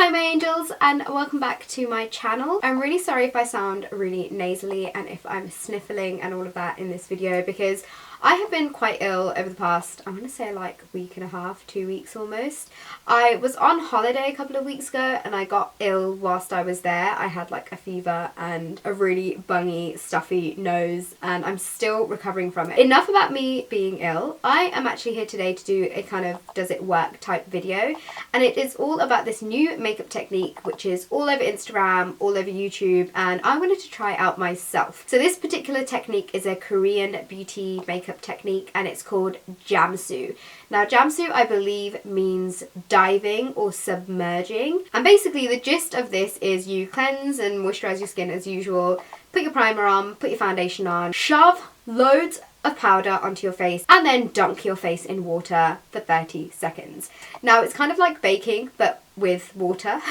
Hi my angels, and welcome back to my channel. I'm really sorry if I sound really nasally and if I'm sniffling and all of that in this video, because I have been quite ill over the past, I'm going to say like week and a half, 2 weeks almost. I was on holiday a couple of weeks ago and I got ill whilst I was there. I had like a fever and a really bungy, stuffy nose, and I'm still recovering from it. Enough about me being ill. I am actually here today to do a kind of does it work type video, and it is all about this new makeup technique which is all over Instagram, all over YouTube, and I wanted to try out myself. So this particular technique is a Korean beauty makeup technique and it's called Jamsu. Now Jamsu, I believe, means diving or submerging, and basically the gist of this is you cleanse and moisturize your skin as usual, put your primer on, put your foundation on, shove loads of powder onto your face, and then dunk your face in water for 30 seconds. Now it's kind of like baking but with water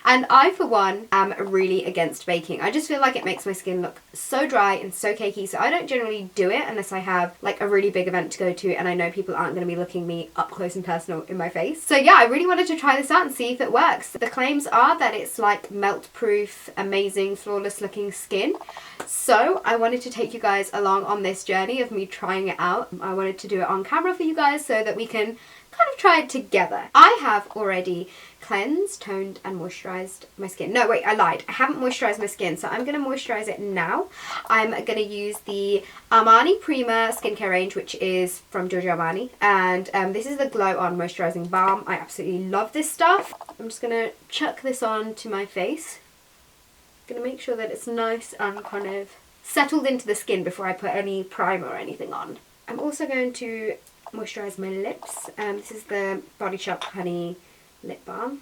and I for one am really against baking. I just feel like it makes my skin look so dry and so cakey, so I don't generally do it unless I have like a really big event to go to and I know people aren't going to be looking me up close and personal in my face. So yeah, I really wanted to try this out and see if it works. The claims are that it's like melt proof, amazing, flawless looking skin. So I wanted to take you guys along on this journey of me trying it out. I wanted to do it on camera for you guys so that we can kind of try it together. I have already cleansed, toned and moisturized my skin. No wait, I lied. I haven't moisturized my skin, so I'm going to moisturize it now. I'm going to use the Armani Prima skincare range, which is from Giorgio Armani, and this is the Glow On Moisturizing Balm. I absolutely love this stuff. I'm just going to chuck this on to my face. I'm going to make sure that it's nice and kind of settled into the skin before I put any primer or anything on. I'm also going to moisturize my lips. This is the Body Shop Honey Lip Balm.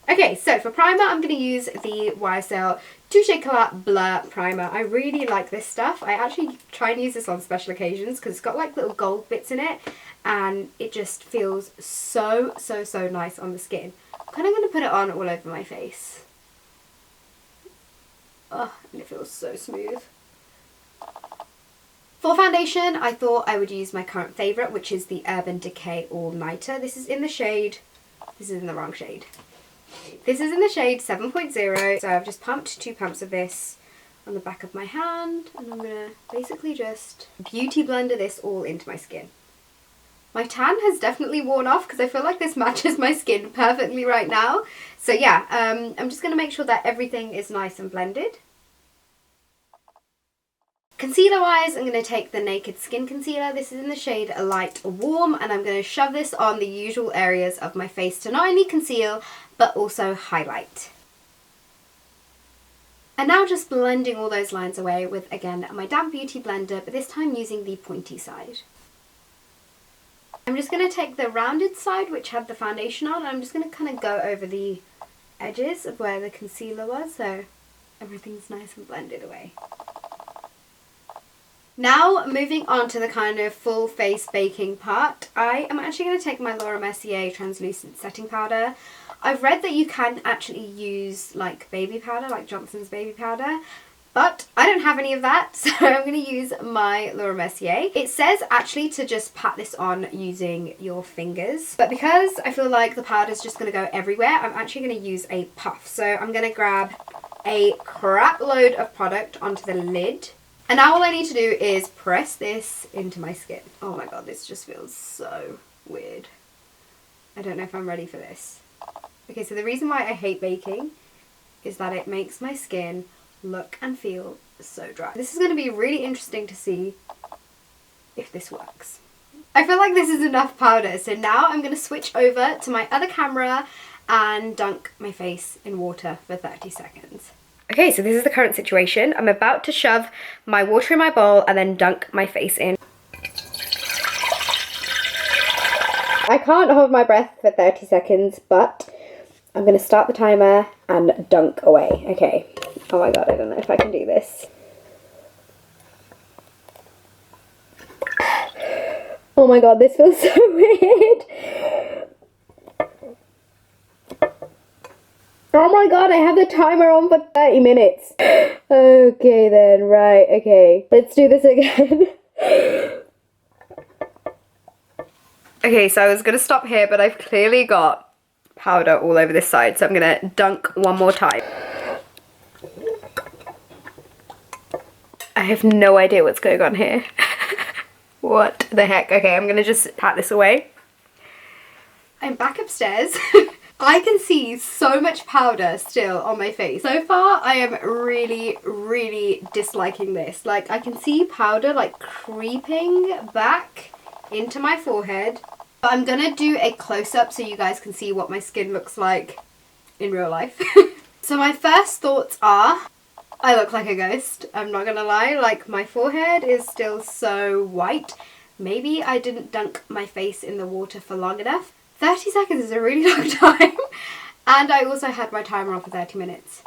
Okay, so for primer I'm going to use the YSL Touche Éclat Blur Primer. I really like this stuff. I actually try and use this on special occasions because it's got like little gold bits in it and it just feels so nice on the skin. I'm kind of going to put it on all over my face. Oh, and it feels so smooth. For foundation, I thought I would use my current favourite, which is the Urban Decay All Nighter. This is in the shade, this is in the wrong shade. This is in the shade 7.0, so I've just pumped 2 pumps of this on the back of my hand, and I'm going to basically just beauty blender this all into my skin. My tan has definitely worn off because I feel like this matches my skin perfectly right now. So yeah, I'm just going to make sure that everything is nice and blended. Concealer wise, I'm going to take the Naked Skin Concealer. This is in the shade Light Warm, and I'm going to shove this on the usual areas of my face to not only conceal but also highlight. And now just blending all those lines away with, again, my damp beauty blender, but this time using the pointy side. I'm just going to take the rounded side which had the foundation on, and I'm just going to kind of go over the edges of where the concealer was so everything's nice and blended away. Now moving on to the kind of full face baking part, I am actually going to take my Laura Mercier translucent setting powder. I've read that you can actually use like baby powder, like Johnson's baby powder, but I don't have any of that, so I'm going to use my Laura Mercier. It says actually to just pat this on using your fingers, but because I feel like the powder is just going to go everywhere, I'm actually going to use a puff. So I'm going to grab a crap load of product onto the lid. And now all I need to do is press this into my skin. Oh my god, this just feels so weird. I don't know if I'm ready for this. Okay, so the reason why I hate baking is that it makes my skin look and feel so dry. This is going to be really interesting to see if this works. I feel like this is enough powder, so now I'm going to switch over to my other camera and dunk my face in water for 30 seconds. Okay, so this is the current situation. I'm about to shove my water in my bowl and then dunk my face in. I can't hold my breath for 30 seconds, but I'm going to start the timer and dunk away. Okay. Oh my god, I don't know if I can do this. Oh my god, this feels so weird. Oh my god, I have the timer on for 30 minutes. Okay then, right, okay. Let's do this again. Okay, so I was going to stop here, but I've clearly got powder all over this side, so I'm gonna dunk one more time. I have no idea what's going on here. What the heck? Okay, I'm gonna just pat this away. I'm back upstairs. I can see so much powder still on my face. So far, I am really, really disliking this. Like, I can see powder like creeping back into my forehead. But I'm gonna do a close-up so you guys can see what my skin looks like in real life. So my first thoughts are, I look like a ghost. I'm not gonna lie, like my forehead is still so white. Maybe I didn't dunk my face in the water for long enough. 30 seconds is a really long time. And I also had my timer on for 30 minutes.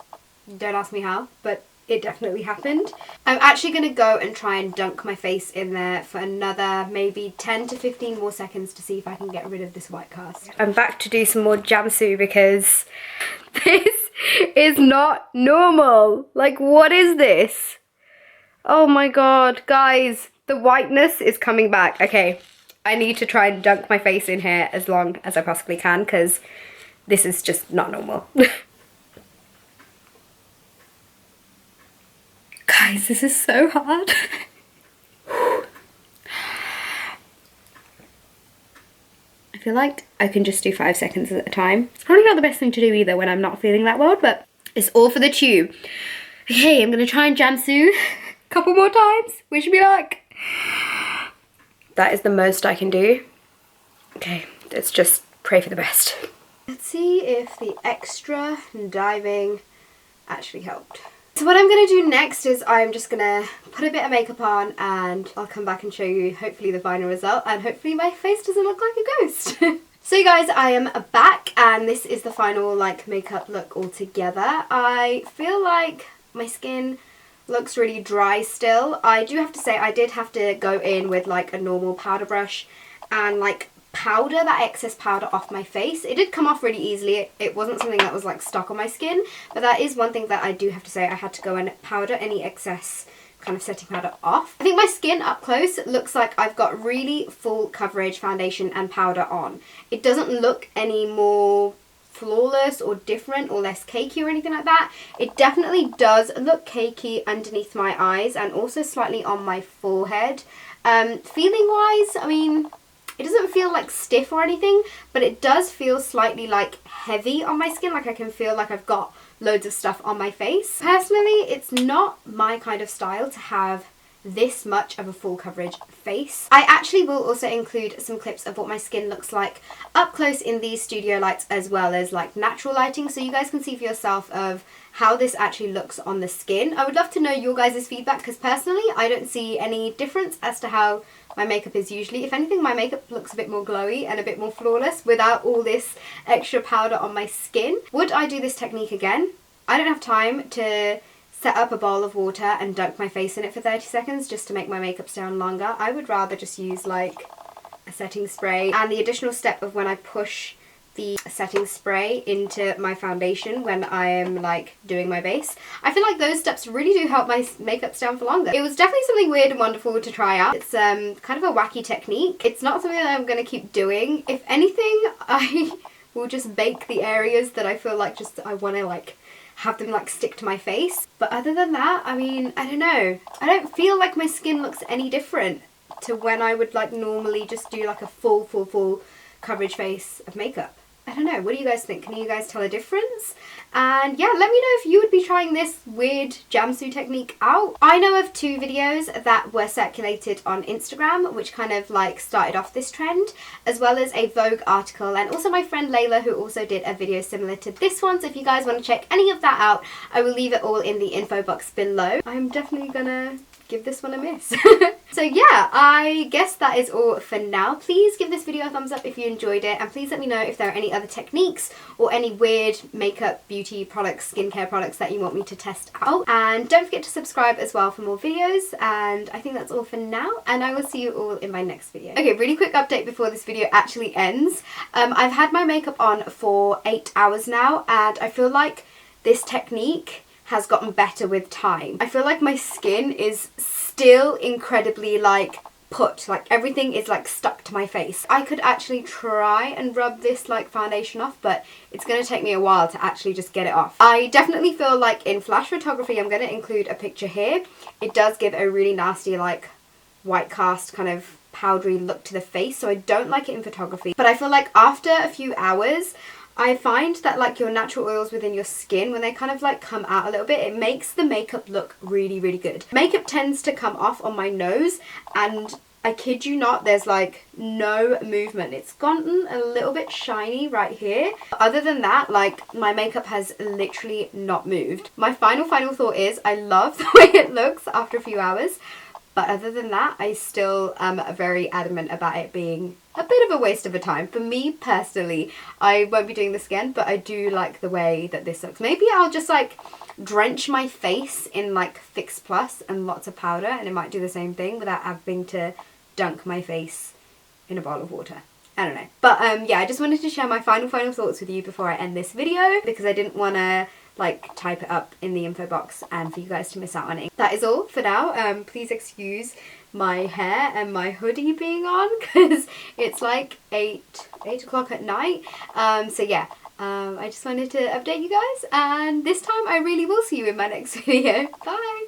Don't ask me how, but it definitely happened. I'm actually gonna go and try and dunk my face in there for another maybe 10 to 15 more seconds to see if I can get rid of this white cast. I'm back to do some more Jamsu because this is not normal. Like, what is this? Oh my god, guys, the whiteness is coming back. Okay, I need to try and dunk my face in here as long as I possibly can because this is just not normal. Guys, this is so hard. I feel like I can just do 5 seconds at a time. It's probably not the best thing to do either when I'm not feeling that well, but it's all for the tube. Okay, I'm gonna try and Jamsu a couple more times. Wish me luck. That is the most I can do. Okay, let's just pray for the best. Let's see if the extra diving actually helped. So what I'm going to do next is I'm just going to put a bit of makeup on and I'll come back and show you hopefully the final result and hopefully my face doesn't look like a ghost. So you guys, I am back and this is the final like makeup look all together. I feel like my skin looks really dry still. I do have to say I did have to go in with like a normal powder brush and like powder that excess powder off my face. It did come off really easily. It wasn't something that was like stuck on my skin, but that is one thing that I do have to say. I had to go and powder any excess kind of setting powder off. I think my skin up close looks like I've got really full coverage foundation and powder on. It doesn't look any more flawless or different or less cakey or anything like that. It definitely does look cakey underneath my eyes and also slightly on my forehead. Feeling wise, I mean, it doesn't feel like stiff or anything, but it does feel slightly like heavy on my skin. Like I can feel like I've got loads of stuff on my face. Personally, it's not my kind of style to have this much of a full coverage face. I actually will also include some clips of what my skin looks like up close in these studio lights as well as like natural lighting, so you guys can see for yourself of how this actually looks on the skin. I would love to know your guys' feedback because personally I don't see any difference as to how my makeup is usually. If anything, my makeup looks a bit more glowy and a bit more flawless without all this extra powder on my skin. Would I do this technique again? I don't have time to set up a bowl of water and dunk my face in it for 30 seconds just to make my makeup stay on longer. I would rather just use like a setting spray and the additional step of when I push the setting spray into my foundation when I am like doing my base. I feel like those steps really do help my makeup stay on for longer. It was definitely something weird and wonderful to try out. It's kind of a wacky technique. It's not something that I'm going to keep doing. If anything, I will just bake the areas that I feel like just I want to like have them like stick to my face. But other than that, I mean, I don't know. I don't feel like my skin looks any different to when I would like normally just do like a full coverage face of makeup. I don't know, what do you guys think? Can you guys tell a difference? And yeah, let me know if you would be trying this weird Jamsu technique out. I know of 2 videos that were circulated on Instagram which kind of like started off this trend, as well as a Vogue article, and also my friend Layla who also did a video similar to this one. So if you guys want to check any of that out, I will leave it all in the info box below. I'm definitely gonna give this one a miss. So yeah, I guess that is all for now. Please give this video a thumbs up if you enjoyed it, and please let me know if there are any other techniques or any weird makeup, beauty products, skincare products that you want me to test out. And don't forget to subscribe as well for more videos, and I think that's all for now, and I will see you all in my next video. Okay, really quick update before this video actually ends. I've had my makeup on for 8 hours now, and I feel like this technique has gotten better with time. I feel like my skin is still incredibly like put, like everything is like stuck to my face. I could actually try and rub this like foundation off, but it's going to take me a while to actually just get it off. I definitely feel like in flash photography, I'm going to include a picture here. It does give a really nasty like white cast kind of powdery look to the face, so I don't like it in photography. But I feel like after a few hours, I find that like your natural oils within your skin, when they kind of like come out a little bit, it makes the makeup look really, really good. Makeup tends to come off on my nose, and I kid you not, there's like no movement. It's gotten a little bit shiny right here. Other than that, like my makeup has literally not moved. My final thought is I love the way it looks after a few hours. But other than that, I still am very adamant about it being a bit of a waste of a time. For me personally, I won't be doing this again, but I do like the way that this looks. Maybe I'll just like drench my face in like Fix Plus and lots of powder, and it might do the same thing without having to dunk my face in a bowl of water. I don't know. But yeah, I just wanted to share my final thoughts with you before I end this video, because I didn't want to like type it up in the info box and for you guys to miss out on it. That is all for now. Please excuse my hair and my hoodie being on because it's like 8 o'clock at night. So yeah, I just wanted to update you guys, and this time I really will see you in my next video. Bye!